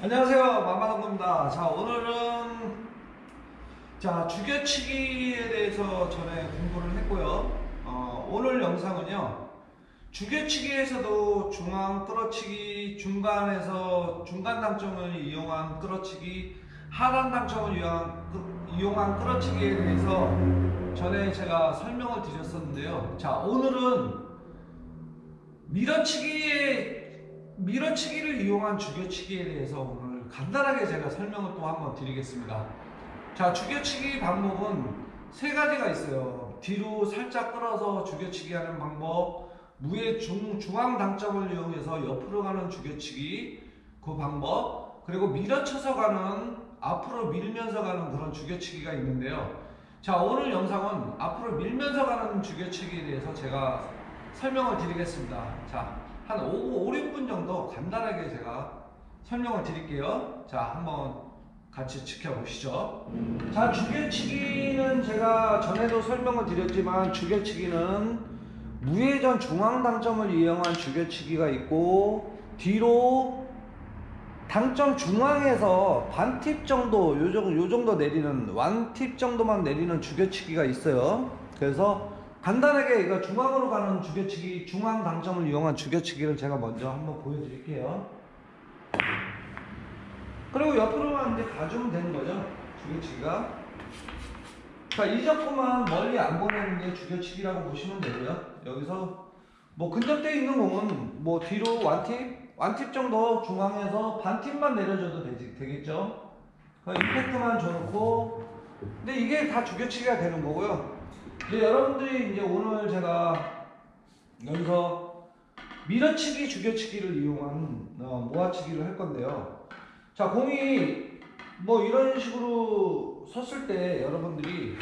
안녕하세요, 만만한겁니다. 자, 오늘은 죽여치기에 대해서 전에 공부를 했고요. 오늘 영상은요, 죽여치기에서도 중앙 끌어치기, 중간에서 중간 당점을 이용한 끌어치기, 하단 당점을 이용한 끌어치기에 대해서 전에 제가 설명을 드렸었는데요. 자, 오늘은 밀어치기를 이용한 죽여치기에 대해서 오늘 간단하게 제가 설명을 또 한번 드리겠습니다. 자, 죽여치기 방법은 세 가지가 있어요. 뒤로 살짝 끌어서 죽여치기 하는 방법, 무의 중앙 당점을 이용해서 옆으로 가는 죽여치기 그 방법, 그리고 밀어쳐서 가는, 앞으로 밀면서 가는 그런 죽여치기가 있는데요. 자, 오늘 영상은 앞으로 밀면서 가는 죽여치기에 대해서 제가 설명을 드리겠습니다. 자, 한 5, 6분 정도 간단하게 제가 설명을 드릴게요. 자, 한번 같이 지켜보시죠. 자, 죽여치기는 제가 전에도 설명을 드렸지만, 죽여치기는 무회전 중앙 당점을 이용한 죽여치기가 있고, 뒤로 당점 중앙에서 반팁 정도, 요 정도 내리는, 완팁 정도만 내리는 죽여치기가 있어요. 그래서 간단하게 이거 중앙으로 가는 죽여치기, 중앙 당점을 이용한 죽여치기를 제가 먼저 한번 보여드릴게요. 그리고 옆으로만 이제 가주면 되는 거죠, 죽여치기가. 자, 이 적구만 멀리 안 보내는 게 죽여치기라고 보시면 되고요. 여기서 뭐 근접되어 있는 공은 뭐 뒤로 완팁 정도 중앙에서 반팁만 내려줘도 되겠죠. 임팩트만 줘놓고, 근데 이게 다 죽여치기가 되는 거고요. 이제 여러분들이 이제 오늘 제가 여기서 밀어치기, 죽여치기를 이용한 모아치기를 할 건데요. 자, 공이 뭐 이런 식으로 섰을 때 여러분들이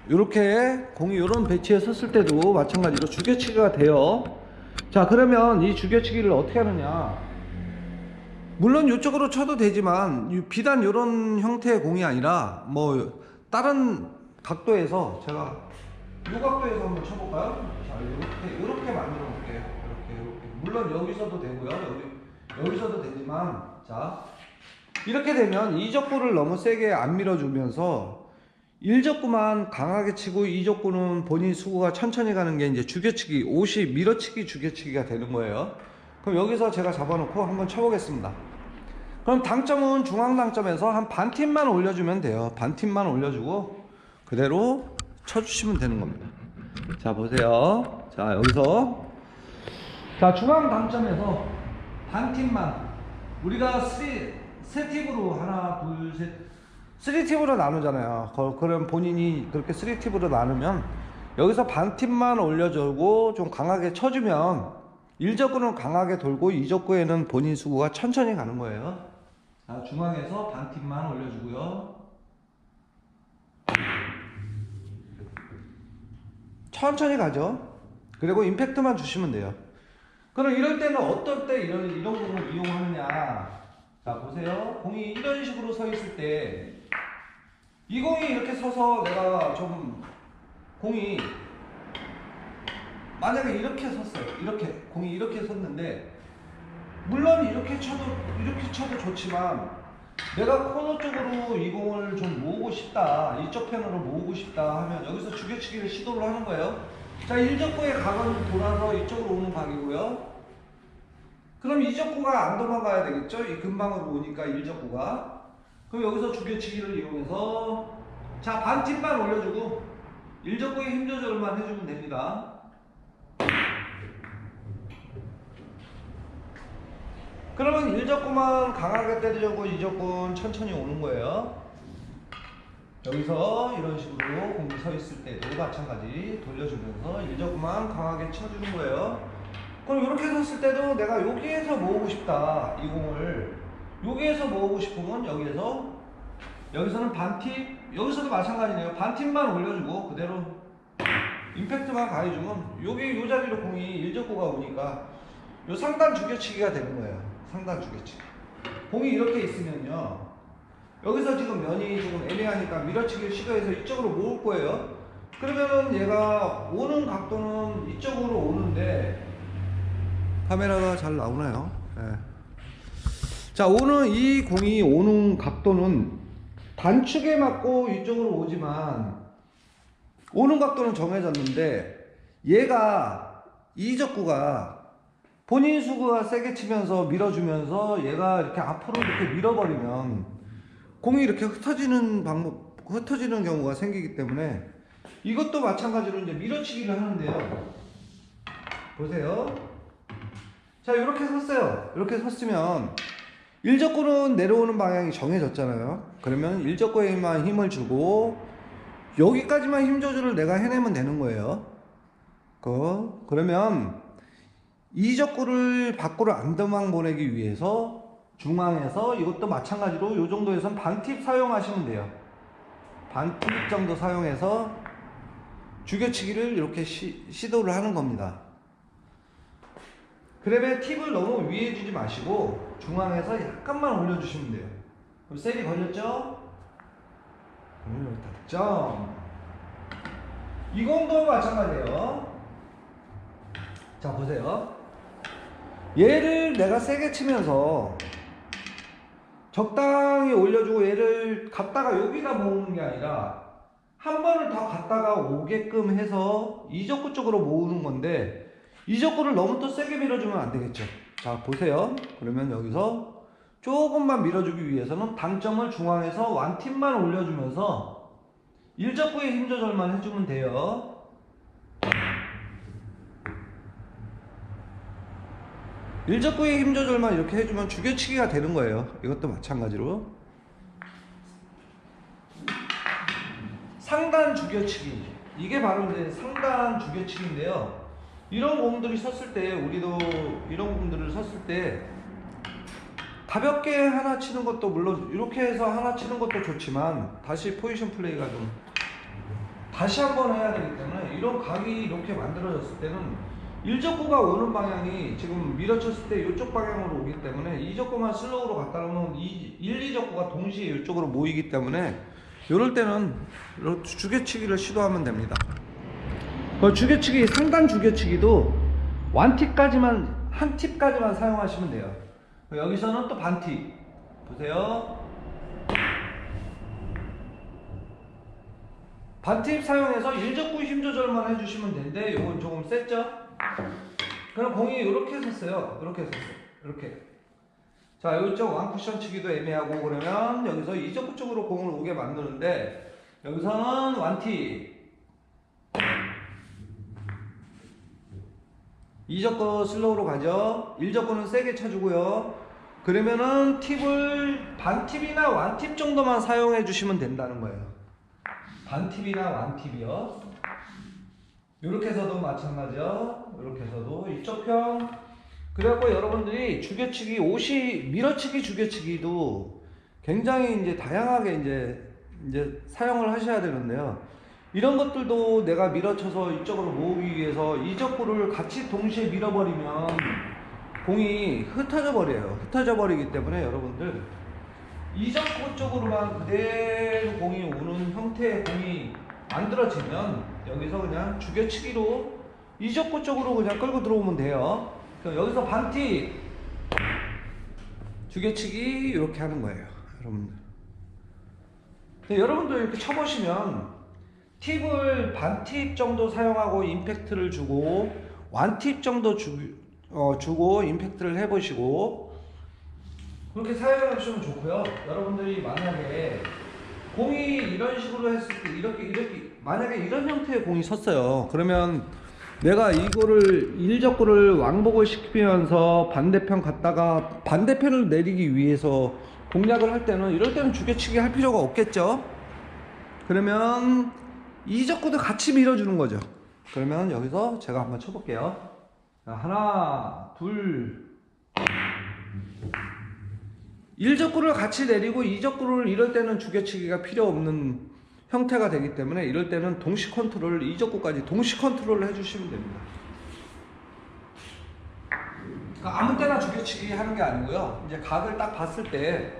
이렇게 공이 이런 배치에 섰을 때도 마찬가지로 죽여치기가 돼요. 자, 그러면 이 죽여치기를 어떻게 하느냐, 물론 이쪽으로 쳐도 되지만 비단 이런 형태의 공이 아니라 뭐 다른 각도에서, 제가 이 각도에서 한번 쳐볼까요? 자, 이렇게 만들어 볼게요. 이렇게. 물론 여기서도 되고요. 여기서도 되지만, 자, 이렇게 되면 이 적구를 너무 세게 안 밀어주면서 1적구만 강하게 치고, 2적구는 본인 수구가 천천히 가는 게 이제 죽여치기, 옷이 밀어치기 죽여치기가 되는 거예요. 그럼 여기서 제가 잡아놓고 한번 쳐보겠습니다. 그럼 당점은 중앙 당점에서 한 반팀만 올려주면 돼요. 반팀만 올려주고 그대로 쳐주시면 되는 겁니다. 자, 보세요. 자, 여기서 자, 중앙 당점에서 반팀만, 우리가 세 팁으로 하나, 둘, 셋, 3팁으로 나누잖아요. 그럼 본인이 그렇게 3팁으로 나누면 여기서 반팁만 올려주고 좀 강하게 쳐주면 1적구는 강하게 돌고 2적구에는 본인 수구가 천천히 가는 거예요. 자, 중앙에서 반팁만 올려주고요. 천천히 가죠. 그리고 임팩트만 주시면 돼요. 그럼 이럴 때는 어떨 때 이런 공을 이용하느냐. 자, 보세요. 공이 이런 식으로 서 있을 때, 이 공이 이렇게 서서 내가 좀, 공이 만약에 이렇게 섰어요. 공이 이렇게 섰는데, 물론 이렇게 쳐도 좋지만, 내가 코너 쪽으로 이 공을 좀 모으고 싶다, 이쪽 편으로 모으고 싶다 하면 여기서 죽여치기를 시도를 하는 거예요. 자, 1적구의 각은 돌아서 이쪽으로 오는 각이고요. 그럼 2적구가 안 도망가야 되겠죠? 이 근방으로 오니까 1적구가. 그럼 여기서 죽여치기를 이용해서, 자, 반팀만 올려주고 1적구의 힘 조절만 해주면 됩니다. 그러면 1적구만 강하게 때려주고 2적구는 천천히 오는 거예요. 여기서 이런 식으로 공이 서 있을 때도 마찬가지 돌려주면서 1적구만 강하게 쳐주는 거예요. 그럼 이렇게 섰을 때도 내가 여기에서 모으고 싶다, 이 공을 여기에서 모으고 싶으면 여기서는 반팁, 여기서도 마찬가지네요. 반팁만 올려주고 그대로 임팩트만 가해주면 요 자리로 공이 1적구가 오니까 요 상단 죽여치기가 되는 거예요. 상단 죽여치기. 공이 이렇게 있으면요, 여기서 지금 면이 조금 애매하니까 밀어치기를 시도해서 이쪽으로 모을 거예요. 그러면은 얘가 오는 각도는 이쪽으로 오는데, 카메라가 잘 나오나요? 네. 자, 오는 이 공이 오는 각도는 단축에 맞고 이쪽으로 오지만 오는 각도는 정해졌는데 얘가 이적구가 본인 수구가 세게 치면서 밀어주면서 얘가 이렇게 앞으로 이렇게 밀어버리면 공이 이렇게 흩어지는 경우가 생기기 때문에 이것도 마찬가지로 이제 밀어치기를 하는데요. 보세요. 자, 이렇게 섰어요. 이렇게 섰으면 일적구는 내려오는 방향이 정해졌잖아요. 그러면 일적구에만 힘을 주고 여기까지만 힘 조절을 내가 해내면 되는 거예요. 그러면 이적구를 밖으로 안 도망 보내기 위해서 중앙에서 이것도 마찬가지로 이 정도에선 반팁 사용하시면 돼요. 반팁 정도 사용해서 죽여치기를 이렇게 시도를 하는 겁니다. 그러면 팁을 너무 위에 주지 마시고 중앙에서 약간만 올려주시면 돼요. 그럼 셀이 걸렸죠? 그러면 득점. 이 공도 마찬가지예요. 자, 보세요. 얘를 내가 세게 치면서 적당히 올려주고 얘를 갖다가 여기다 모으는 게 아니라 한 번을 더 갖다가 오게끔 해서 이적구 쪽으로 모으는 건데 이적구를 너무 또 세게 밀어주면 안 되겠죠. 자, 보세요. 그러면 여기서 조금만 밀어주기 위해서는 당점을 중앙에서 완팁만 올려주면서 일적구의 힘 조절만 해주면 돼요. 일적구의 힘 조절만 이렇게 해주면 죽여치기가 되는 거예요. 이것도 마찬가지로 상단 죽여치기, 이게 바로 이제 상단 죽여치기인데요. 이런 공들이 섰을 때, 우리도 이런 공들을 섰을 때 가볍게 하나 치는 것도 물론 이렇게 해서 하나 치는 것도 좋지만 다시 포지션 플레이가 좀 다시 한번 해야 되기 때문에 이런 각이 이렇게 만들어졌을 때는 일적구가 오는 방향이 지금 밀어쳤을 때 이쪽 방향으로 오기 때문에 이적구만 슬로우로 갔다 놓으면 2적구가 동시에 이쪽으로 모이기 때문에 이럴 때는 죽여치기를 시도하면 됩니다. 죽여치기, 상단 죽여치기도 완팁까지만, 한 팁까지만 사용하시면 돼요. 여기서는 또 반팁. 보세요. 반팁 사용해서 일적구 힘 조절만 해주시면 되는데, 요건 조금 셌죠? 그럼 공이 이렇게 섰어요. 이렇게 섰어요. 이렇게. 자, 이쪽 완쿠션 치기도 애매하고 그러면 여기서 이적구 쪽으로 공을 오게 만드는데, 여기서는 완팁. 이적구 슬로우로 가죠. 일적구는 세게 쳐주고요. 그러면은 팁을 반팁이나 완팁 정도만 사용해 주시면 된다는 거예요. 반팁이나 완팁이요. 이렇게 해서도 마찬가지요. 이렇게 해서도 이쪽 편. 그래갖고 여러분들이 죽여치기, 밀어치기 죽여치기도 굉장히 이제 다양하게 이제 사용을 하셔야 되는데요. 이런 것들도 내가 밀어쳐서 이쪽으로 모으기 위해서 이적구를 같이 동시에 밀어버리면 공이 흩어져 버려요. 흩어져 버리기 때문에 여러분들 이적구 쪽으로만 그대로 공이 오는 형태의 공이 만들어지면 여기서 그냥 죽여치기로 이적구 쪽으로 그냥 끌고 들어오면 돼요. 여기서 반팁 죽여치기 이렇게 하는 거예요, 여러분들. 여러분도 이렇게 쳐보시면 팁을 반팁 정도 사용하고 임팩트를 주고 완팁 정도 주고 임팩트를 해보시고 그렇게 사용해 주시면 좋고요. 여러분들이 만약에 공이 이런 식으로 했을 때 이렇게 만약에 이런 형태의 공이 섰어요. 그러면 내가 이거를 일적구를 왕복을 시키면서 반대편 갔다가 반대편을 내리기 위해서 공략을 할 때는 이럴 때는 죽여치기 할 필요가 없겠죠. 그러면 이적구도 같이 밀어주는 거죠. 그러면 여기서 제가 한번 쳐볼게요. 자, 하나, 둘. 일적구를 같이 내리고 이적구를 이럴 때는 죽여치기가 필요 없는 형태가 되기 때문에 이럴 때는 동시 컨트롤, 이적구까지 동시 컨트롤을 해주시면 됩니다. 그러니까 아무 때나 죽여치기 하는 게 아니고요. 이제 각을 딱 봤을 때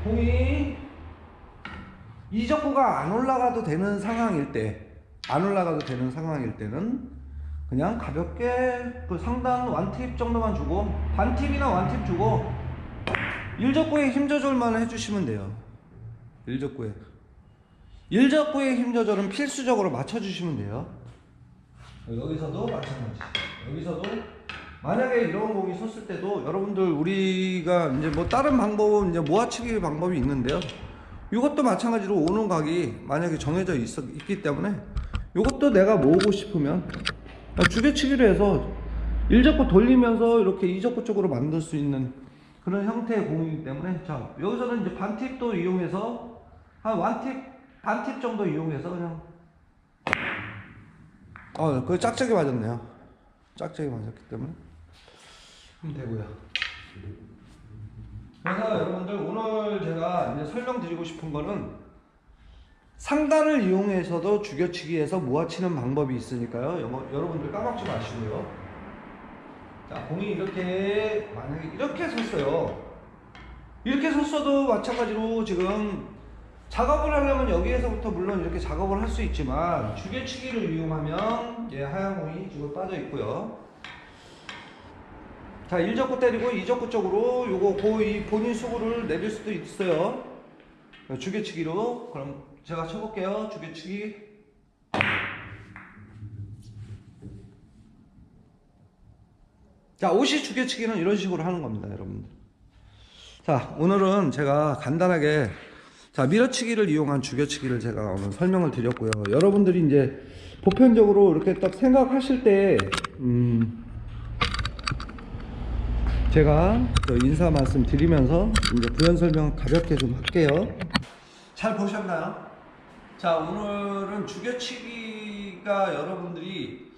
공이 이적구가 안 올라가도 되는 상황일 때는 그냥 가볍게 그 상단 완팁 정도만 주고, 반팁이나 완팁 주고 일적구에 힘 조절만 해주시면 돼요. 일적구에 힘 조절은 필수적으로 맞춰주시면 돼요. 여기서도 마찬가지. 여기서도 만약에 이런 공이 섰을 때도 여러분들, 우리가 이제 뭐 다른 방법은 이제 모아치기 방법이 있는데요, 이것도 마찬가지로 오는 각이 만약에 정해져 있기 때문에 이것도 내가 모으고 싶으면 주개치기로 해서 일적구 돌리면서 이렇게 이적구 쪽으로 만들 수 있는 그런 형태의 공이기 때문에, 자 여기서는 이제 반팁도 이용해서 한 완팁 반팁 정도 이용해서 그냥 그거 짝짝이 맞았네요. 짝짝이 맞았기 때문에 하면 되고요. 그래서 여러분들, 오늘 제가 이제 설명드리고 싶은 거는 상단을 이용해서도 죽여치기에서 모아치는 방법이 있으니까요. 여러분들 까먹지 마시고요. 자, 공이 이렇게 만약에 이렇게 섰어요. 이렇게 섰어도 마찬가지로 지금 작업을 하려면 여기에서부터 물론 이렇게 작업을 할 수 있지만, 죽여치기를 이용하면 하얀 공이 지금 빠져 있고요. 자, 1적구 때리고 2적구 쪽으로 요거 이 본인 수구를 내릴 수도 있어요. 죽여치기로. 그럼 제가 쳐볼게요. 죽여치기. 자, 옷이 죽여치기는 이런 식으로 하는 겁니다, 여러분들. 자, 오늘은 제가 간단하게 밀어치기를 이용한 죽여치기를 제가 오늘 설명을 드렸고요. 여러분들이 이제 보편적으로 이렇게 딱 생각하실 때 제가 인사 말씀 드리면서 이제 부연 설명 가볍게 좀 할게요. 잘 보셨나요? 자, 오늘은 죽여치기가 여러분들이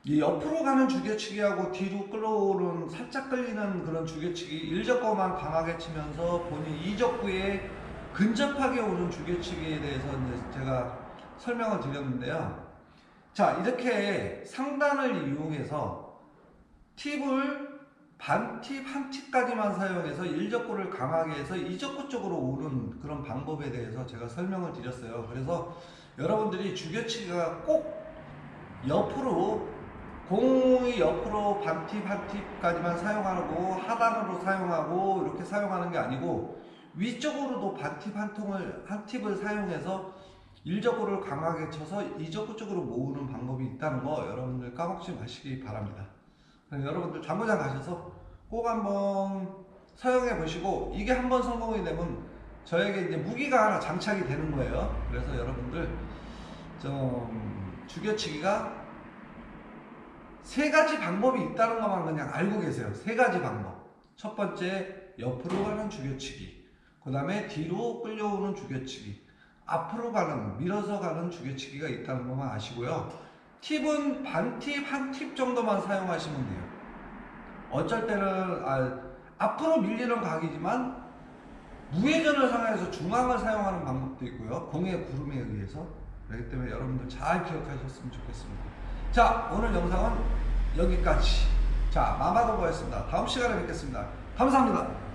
이 옆으로 가는 죽여치기하고 뒤로 끌어오는 살짝 끌리는 그런 죽여치기, 1적구만 강하게 치면서 본인 2적구에 근접하게 오는 죽여치기에 대해서 이제 제가 설명을 드렸는데요. 자, 이렇게 상단을 이용해서 팁을 반팁, 한 팁까지만 사용해서 1적구를 강하게 해서 2적구 쪽으로 오는 그런 방법에 대해서 제가 설명을 드렸어요. 그래서 여러분들이 죽여치기가 꼭 옆으로, 공이 옆으로 반팁, 한 팁까지만 사용하고 하단으로 사용하고 이렇게 사용하는 게 아니고, 위쪽으로도 반팁 한 팁을 사용해서 1적구를 강하게 쳐서 2적구 쪽으로 모으는 방법이 있다는 거 여러분들 까먹지 마시기 바랍니다. 여러분들 당구장 가셔서 꼭 한번 사용해 보시고, 이게 한번 성공이 되면 저에게 이제 무기가 하나 장착이 되는 거예요. 그래서 여러분들 좀 죽여치기가 3가지 방법이 있다는 것만 그냥 알고 계세요. 3가지 방법. 첫 번째, 옆으로 가는 죽여치기, 그 다음에 뒤로 끌려오는 죽여치기, 앞으로 가는, 밀어서 가는 죽여치기가 있다는 것만 아시고요. 팁은 반팁, 한 팁 정도만 사용하시면 돼요. 어쩔 때는 앞으로 밀리는 각이지만 무회전을 사용해서 중앙을 사용하는 방법도 있고요. 공의 구름에 의해서. 그렇기 때문에 여러분들 잘 기억하셨으면 좋겠습니다. 자, 오늘 영상은 여기까지. 자, 마마도보였습니다. 다음 시간에 뵙겠습니다. 감사합니다.